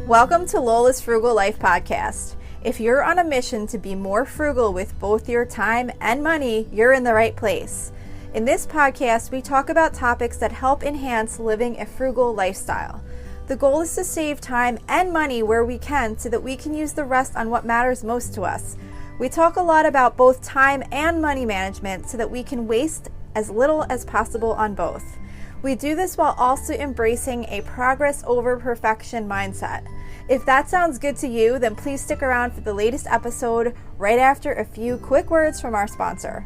Welcome to Lola's Frugal Life Podcast. If you're on a mission to be more frugal with both your time and money, you're in the right place. In this podcast, we talk about topics that help enhance living a frugal lifestyle. The goal is to save time and money where we can so that we can use the rest on what matters most to us. We talk a lot about both time and money management so that we can waste as little as possible on both. We do this while also embracing a progress over perfection mindset. If that sounds good to you, then please stick around for the latest episode right after a few quick words from our sponsor.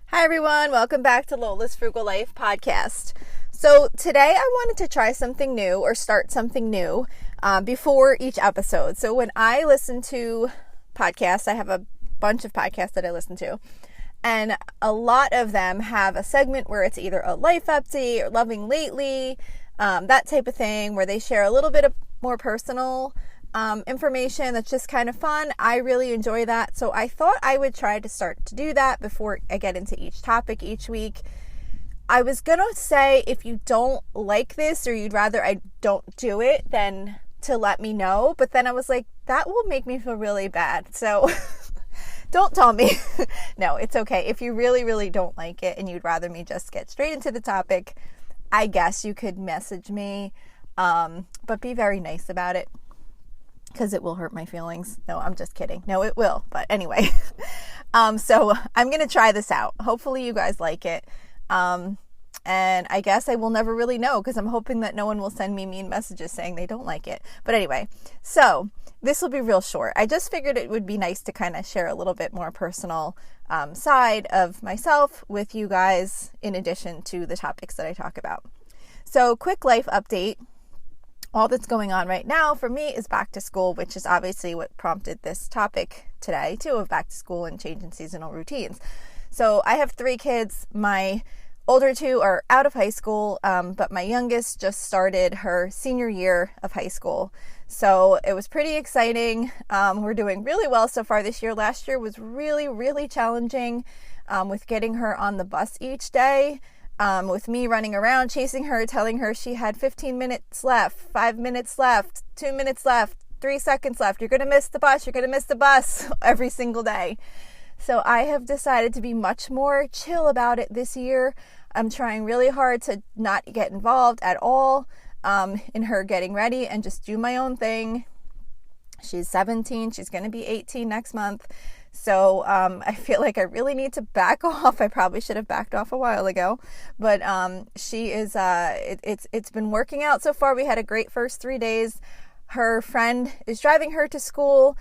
Hi everyone, welcome back to Lola's Frugal Life Podcast. So today I wanted to try something new or start something new before each episode. So when I listen to podcasts, I have a bunch of podcasts that I listen to. And a lot of them have a segment where it's either a life update or loving lately, that type of thing, where they share a little bit of more personal information that's just kind of fun. I really enjoy that. So I thought I would try to start to do that before I get into each topic each week. I was going to say if you don't like this or you'd rather I don't do it, then to let me know. But then I was like, that will make me feel really bad. So don't tell me. No, it's okay. If you really, really don't like it and you'd rather me just get straight into the topic, I guess you could message me, but be very nice about it because it will hurt my feelings. No, I'm just kidding. No, it will. But anyway, so I'm going to try this out. Hopefully you guys like it. And I guess I will never really know because I'm hoping that no one will send me mean messages saying they don't like it. But anyway, so this will be real short. I just figured it would be nice to kind of share a little bit more personal side of myself with you guys in addition to the topics that I talk about. So quick life update. All that's going on right now for me is back to school, which is obviously what prompted this topic today too, of back to school and changing seasonal routines. So I have 3 kids. My older 2 are out of high school, but my youngest just started her senior year of high school. So it was pretty exciting. We're doing really well so far this year. Last year was really, really challenging with getting her on the bus each day, with me running around, chasing her, telling her she had 15 minutes left, 5 minutes left, 2 minutes left, 3 seconds left. You're going to miss the bus. You're going to miss the bus every single day. So I have decided to be much more chill about it this year. I'm trying really hard to not get involved at all in her getting ready and just do my own thing. She's 17. She's going to be 18 next month. So I feel like I really need to back off. I probably should have backed off a while ago. But she is, it's been working out so far. We had a great first 3 days. Her friend is driving her to school.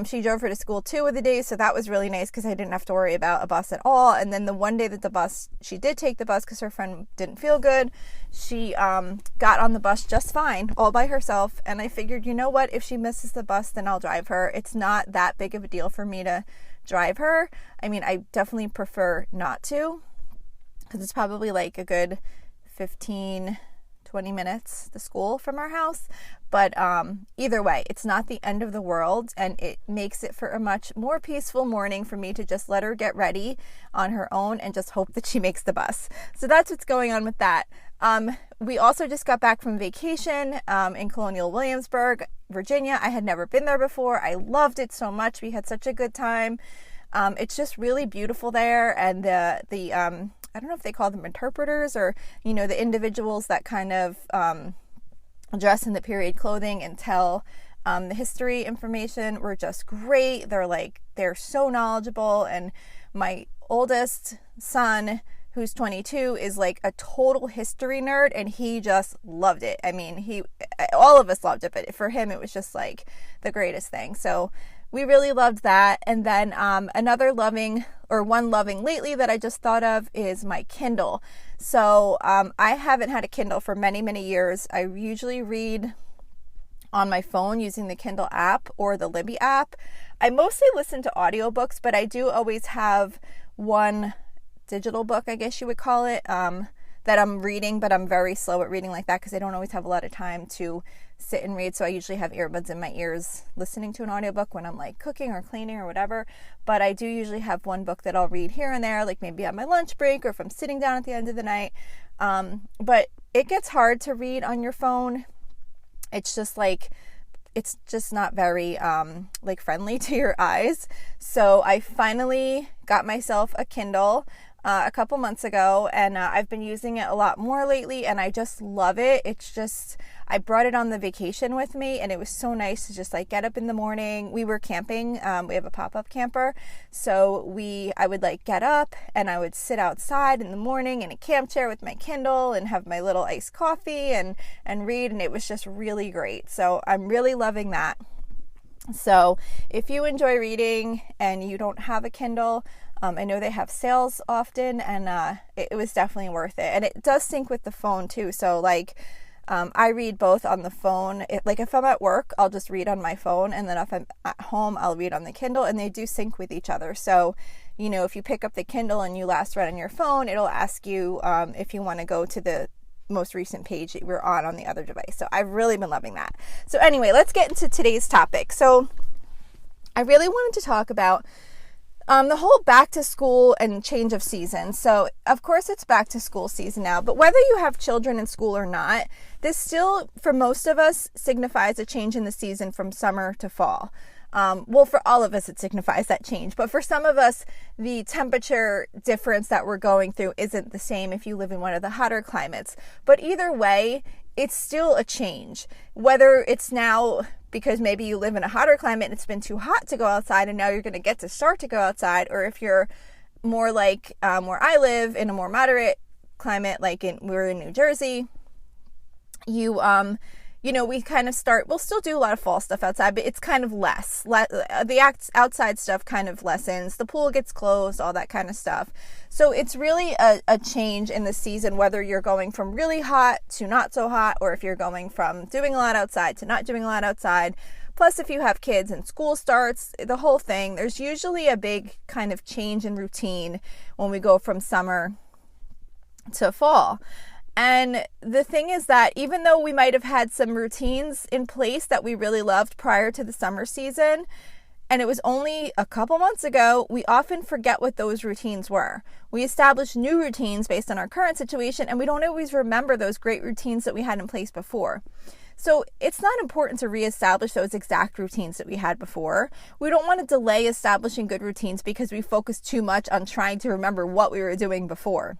She drove her to school 2 of the days, so that was really nice because I didn't have to worry about a bus at all. And then the one day that she did take the bus because her friend didn't feel good, she got on the bus just fine, all by herself. And I figured, you know what, if she misses the bus, then I'll drive her. It's not that big of a deal for me to drive her. I mean, I definitely prefer not to because it's probably like a good 15-20 minutes to school from our house. But either way, it's not the end of the world, and it makes it for a much more peaceful morning for me to just let her get ready on her own and just hope that she makes the bus. So that's what's going on with that. We also just got back from vacation in Colonial Williamsburg, Virginia. I had never been there before. I loved it so much. We had such a good time. It's just really beautiful there, and the I don't know if they call them interpreters or, you know, the individuals that kind of dress in the period clothing and tell the history information were just great. They're so knowledgeable. And my oldest son, who's 22, is like a total history nerd, and he just loved it. I mean, all of us loved it, but for him, it was just like the greatest thing. So we really loved that. And then one loving lately that I just thought of is my Kindle. So I haven't had a Kindle for many, many years. I usually read on my phone using the Kindle app or the Libby app. I mostly listen to audiobooks, but I do always have one digital book, I guess you would call it, that I'm reading, but I'm very slow at reading like that because I don't always have a lot of time to sit and read. So I usually have earbuds in my ears listening to an audiobook when I'm like cooking or cleaning or whatever. But I do usually have one book that I'll read here and there, like maybe on my lunch break or if I'm sitting down at the end of the night. But it gets hard to read on your phone. It's just not very friendly to your eyes. So I finally got myself a Kindle a couple months ago, and I've been using it a lot more lately, and I just love it. I brought it on the vacation with me, and it was so nice to just get up in the morning. We were camping. We have a pop-up camper. So I would get up and I would sit outside in the morning in a camp chair with my Kindle and have my little iced coffee and read. And it was just really great. So I'm really loving that. So if you enjoy reading and you don't have a Kindle, I know they have sales often, and it was definitely worth it. And it does sync with the phone too. So I read both on the phone. If I'm at work, I'll just read on my phone. And then if I'm at home, I'll read on the Kindle, and they do sync with each other. So, if you pick up the Kindle and you last read on your phone, it'll ask you if you want to go to the most recent page that we're on the other device. So I've really been loving that. So anyway, let's get into today's topic. So I really wanted to talk about the whole back to school and change of season. So of course it's back to school season now, but whether you have children in school or not, this still, for most of us, signifies a change in the season from summer to fall. For all of us, it signifies that change. But for some of us, the temperature difference that we're going through isn't the same if you live in one of the hotter climates. But either way, it's still a change. Whether it's now because maybe you live in a hotter climate and it's been too hot to go outside and now you're going to get to start to go outside, or if you're more like where I live in a more moderate climate, we're in New Jersey, we kind of we'll still do a lot of fall stuff outside, but it's kind of less. The outside stuff kind of lessens. The pool gets closed, all that kind of stuff. So it's really a change in the season, whether you're going from really hot to not so hot, or if you're going from doing a lot outside to not doing a lot outside. Plus, if you have kids and school starts, the whole thing, there's usually a big kind of change in routine when we go from summer to fall. And the thing is that even though we might have had some routines in place that we really loved prior to the summer season, and it was only a couple months ago, we often forget what those routines were. We establish new routines based on our current situation, and we don't always remember those great routines that we had in place before. So it's not important to reestablish those exact routines that we had before. We don't want to delay establishing good routines because we focus too much on trying to remember what we were doing before.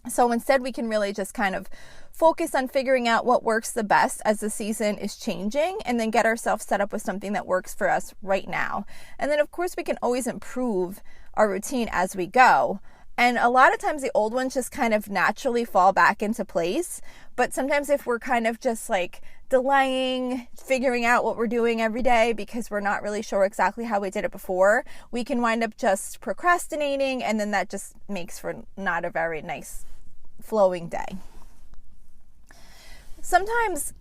So instead, we can really just kind of focus on figuring out what works the best as the season is changing, and then get ourselves set up with something that works for us right now. And then, of course, we can always improve our routine as we go. And a lot of times the old ones just kind of naturally fall back into place. But sometimes if we're kind of just delaying figuring out what we're doing every day because we're not really sure exactly how we did it before, we can wind up just procrastinating, and then that just makes for not a very nice flowing day. Sometimes,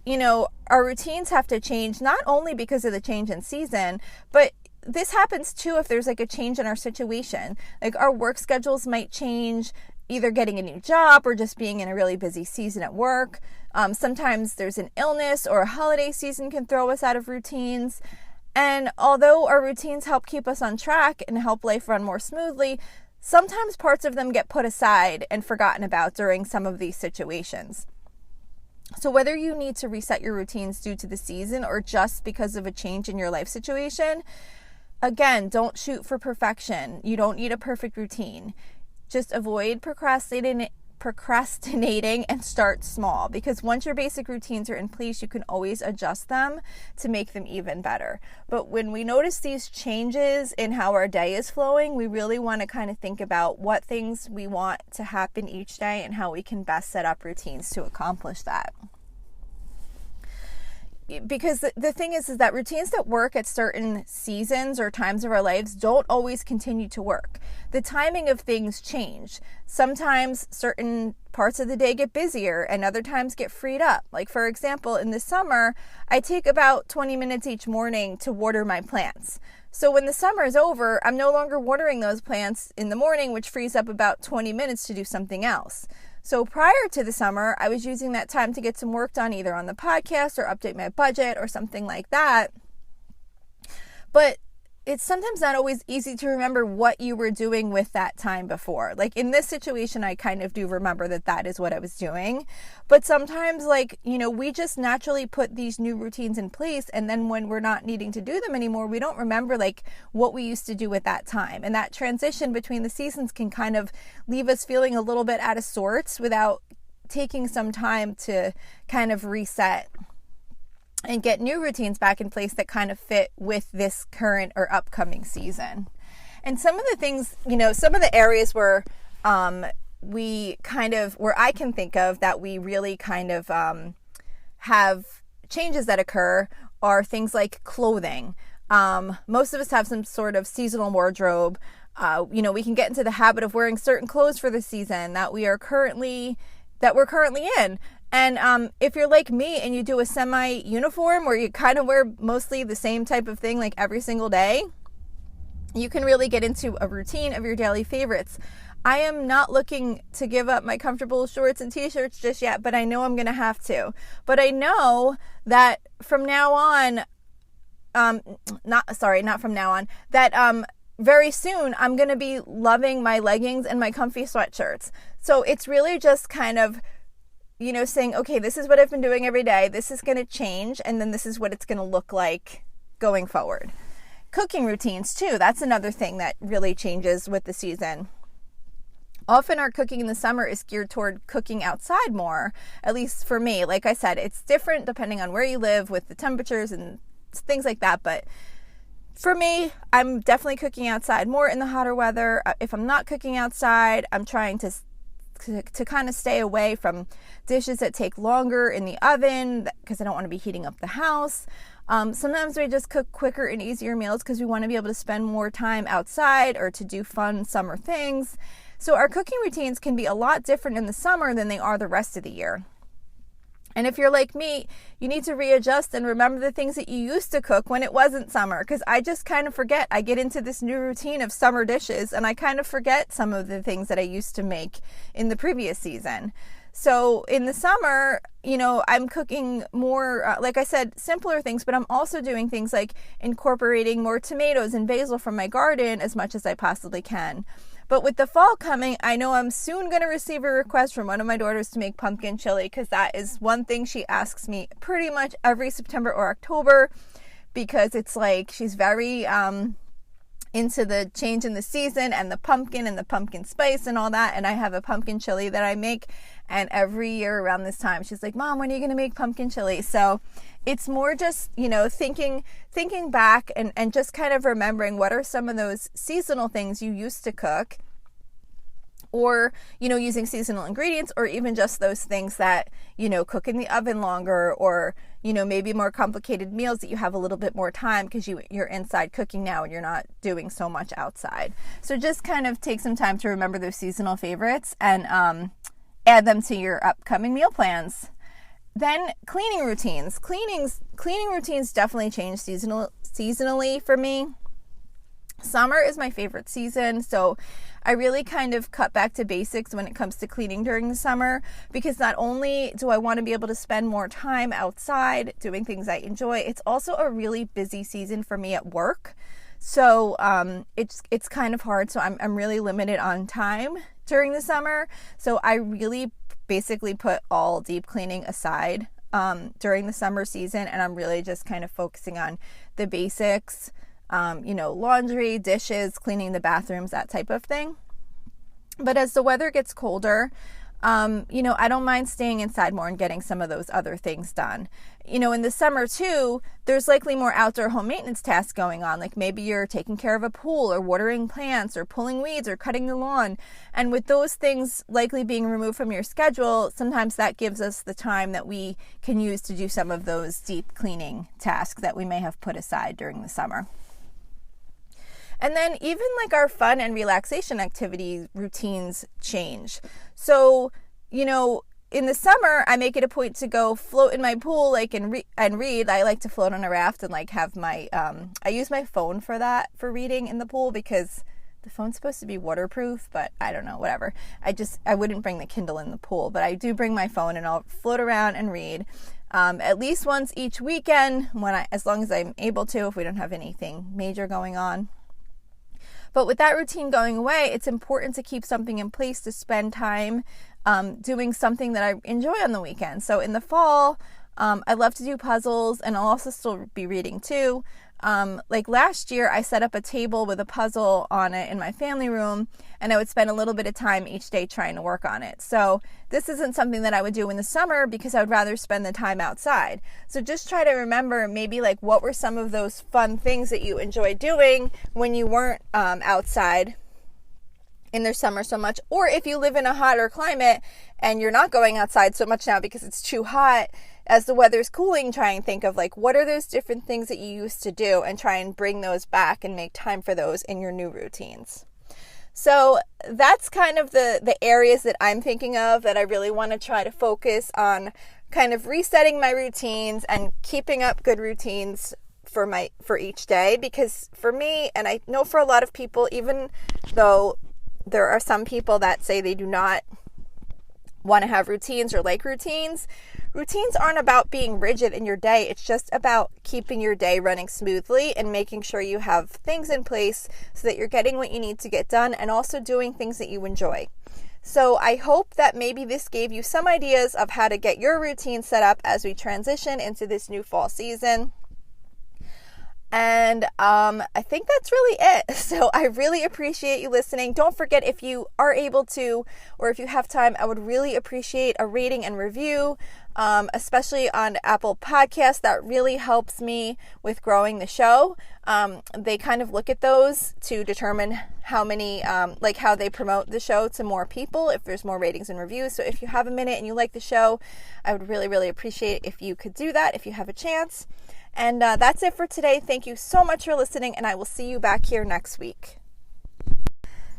our routines have to change, not only because of the change in season, but this happens too if there's a change in our situation. Our work schedules might change, either getting a new job or just being in a really busy season at work. Sometimes there's an illness or a holiday season can throw us out of routines. And although our routines help keep us on track and help life run more smoothly, sometimes parts of them get put aside and forgotten about during some of these situations. So whether you need to reset your routines due to the season or just because of a change in your life situation, again, don't shoot for perfection. You don't need a perfect routine. Just avoid procrastinating and start small, because once your basic routines are in place, you can always adjust them to make them even better. But when we notice these changes in how our day is flowing, we really want to kind of think about what things we want to happen each day and how we can best set up routines to accomplish that. Because the thing is that routines that work at certain seasons or times of our lives don't always continue to work. The timing of things change. Sometimes certain parts of the day get busier and other times get freed up. For example, in the summer, I take about 20 minutes each morning to water my plants. So when the summer is over, I'm no longer watering those plants in the morning, which frees up about 20 minutes to do something else. So prior to the summer, I was using that time to get some work done, either on the podcast or update my budget or something like that. But it's sometimes not always easy to remember what you were doing with that time before. Like in this situation, I kind of do remember that is what I was doing. But sometimes, like, we just naturally put these new routines in place. And then when we're not needing to do them anymore, we don't remember like what we used to do at that time. And that transition between the seasons can kind of leave us feeling a little bit out of sorts without taking some time to kind of reset and get new routines back in place that kind of fit with this current or upcoming season. And some of the things, some of the areas where where I can think of that we really kind of have changes that occur are things like clothing. Most of us have some sort of seasonal wardrobe. We can get into the habit of wearing certain clothes for the season that we're currently in. And if you're like me and you do a semi-uniform where you kind of wear mostly the same type of thing like every single day, you can really get into a routine of your daily favorites. I am not looking to give up my comfortable shorts and t-shirts just yet, but I know I'm going to have to. But I know that from now on, very soon I'm going to be loving my leggings and my comfy sweatshirts. So it's really just kind of saying, okay, this is what I've been doing every day. This is going to change. And then this is what it's going to look like going forward. Cooking routines too. That's another thing that really changes with the season. Often our cooking in the summer is geared toward cooking outside more, at least for me. Like I said, it's different depending on where you live with the temperatures and things like that. But for me, I'm definitely cooking outside more in the hotter weather. If I'm not cooking outside, I'm trying to kind of stay away from dishes that take longer in the oven because I don't want to be heating up the house. Sometimes we just cook quicker and easier meals because we want to be able to spend more time outside or to do fun summer things. So our cooking routines can be a lot different in the summer than they are the rest of the year. And if you're like me, you need to readjust and remember the things that you used to cook when it wasn't summer, because I just kind of forget. I get into this new routine of summer dishes and I kind of forget some of the things that I used to make in the previous season. So in the summer, I'm cooking more, like I said, simpler things, but I'm also doing things like incorporating more tomatoes and basil from my garden as much as I possibly can. But with the fall coming, I know I'm soon going to receive a request from one of my daughters to make pumpkin chili, because that is one thing she asks me pretty much every September or October, because it's like she's very into the change in the season and the pumpkin spice and all that. And I have a pumpkin chili that I make, and every year around this time she's like, Mom, when are you going to make pumpkin chili? So it's more just, thinking back and just kind of remembering what are some of those seasonal things you used to cook, or, using seasonal ingredients, or even just those things that, cook in the oven longer, or, maybe more complicated meals that you have a little bit more time because you're inside cooking now and you're not doing so much outside. So just kind of take some time to remember those seasonal favorites and add them to your upcoming meal plans. Then cleaning routines. Cleaning routines definitely change seasonally for me. Summer is my favorite season, so I really kind of cut back to basics when it comes to cleaning during the summer, because not only do I want to be able to spend more time outside doing things I enjoy, it's also a really busy season for me at work. So it's kind of hard. So I'm really limited on time during the summer. So I really basically put all deep cleaning aside during the summer season, and I'm really just kind of focusing on the basics. Laundry, dishes, cleaning the bathrooms, that type of thing. But as the weather gets colder, I don't mind staying inside more and getting some of those other things done. In the summer too, there's likely more outdoor home maintenance tasks going on. Like maybe you're taking care of a pool, or watering plants, or pulling weeds, or cutting the lawn. And with those things likely being removed from your schedule, sometimes that gives us the time that we can use to do some of those deep cleaning tasks that we may have put aside during the summer. And then even like our fun and relaxation activity routines change. So, in the summer, I make it a point to go float in my pool, and read. I like to float on a raft and have my, I use my phone for that, for reading in the pool, because the phone's supposed to be waterproof, but I don't know, whatever. I wouldn't bring the Kindle in the pool, but I do bring my phone and I'll float around and read. at least once each weekend as long as I'm able to, if we don't have anything major going on. But with that routine going away, it's important to keep something in place to spend time doing something that I enjoy on the weekend. So in the fall, I love to do puzzles, and I'll also still be reading too. Like last year, I set up a table with a puzzle on it in my family room, and I would spend a little bit of time each day trying to work on it. So this isn't something that I would do in the summer because I would rather spend the time outside. So just try to remember maybe like what were some of those fun things that you enjoyed doing when you weren't outside in the summer so much, or if you live in a hotter climate and you're not going outside so much now because it's too hot, as the weather's cooling, try and think of like what are those different things that you used to do and try and bring those back and make time for those in your new routines. So that's kind of the areas that I'm thinking of that I really want to try to focus on, kind of resetting my routines and keeping up good routines for each day. Because for me, and I know for a lot of people, even though there are some people that say they do not want to have routines or like routines aren't about being rigid in your day. It's just about keeping your day running smoothly and making sure you have things in place so that you're getting what you need to get done and also doing things that you enjoy. So I hope that maybe this gave you some ideas of how to get your routine set up as we transition into this new fall season. And I think that's really it. So I really appreciate you listening. Don't forget, if you are able to, or if you have time, I would really appreciate a rating and review, especially on Apple Podcasts. That really helps me with growing the show. They kind of look at those to determine how many, how they promote the show to more people, if there's more ratings and reviews. So if you have a minute and you like the show, I would really, really appreciate if you could do that if you have a chance. And that's it for today. Thank you so much for listening, and I will see you back here next week.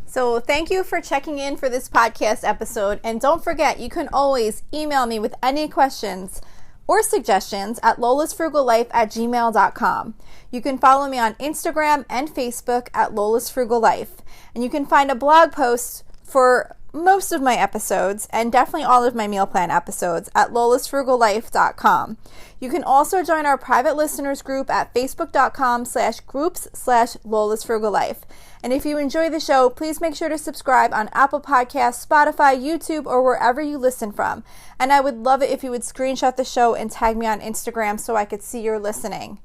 So thank you for checking in for this podcast episode. And don't forget, you can always email me with any questions or suggestions at lolasfrugallife@gmail.com. You can follow me on Instagram and Facebook at lolasfrugallife. And you can find a blog post for most of my episodes and definitely all of my meal plan episodes at lolasfrugallife.com. You can also join our private listeners group at facebook.com/groups/lolasfrugallife. And if you enjoy the show, please make sure to subscribe on Apple Podcasts, Spotify, YouTube, or wherever you listen from. And I would love it if you would screenshot the show and tag me on Instagram so I could see you're listening.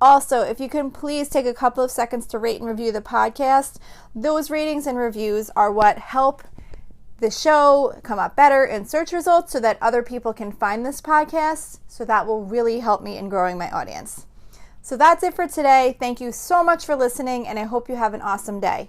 Also, if you can please take a couple of seconds to rate and review the podcast. Those ratings and reviews are what help the show come up better in search results so that other people can find this podcast. So that will really help me in growing my audience. So that's it for today. Thank you so much for listening, and I hope you have an awesome day.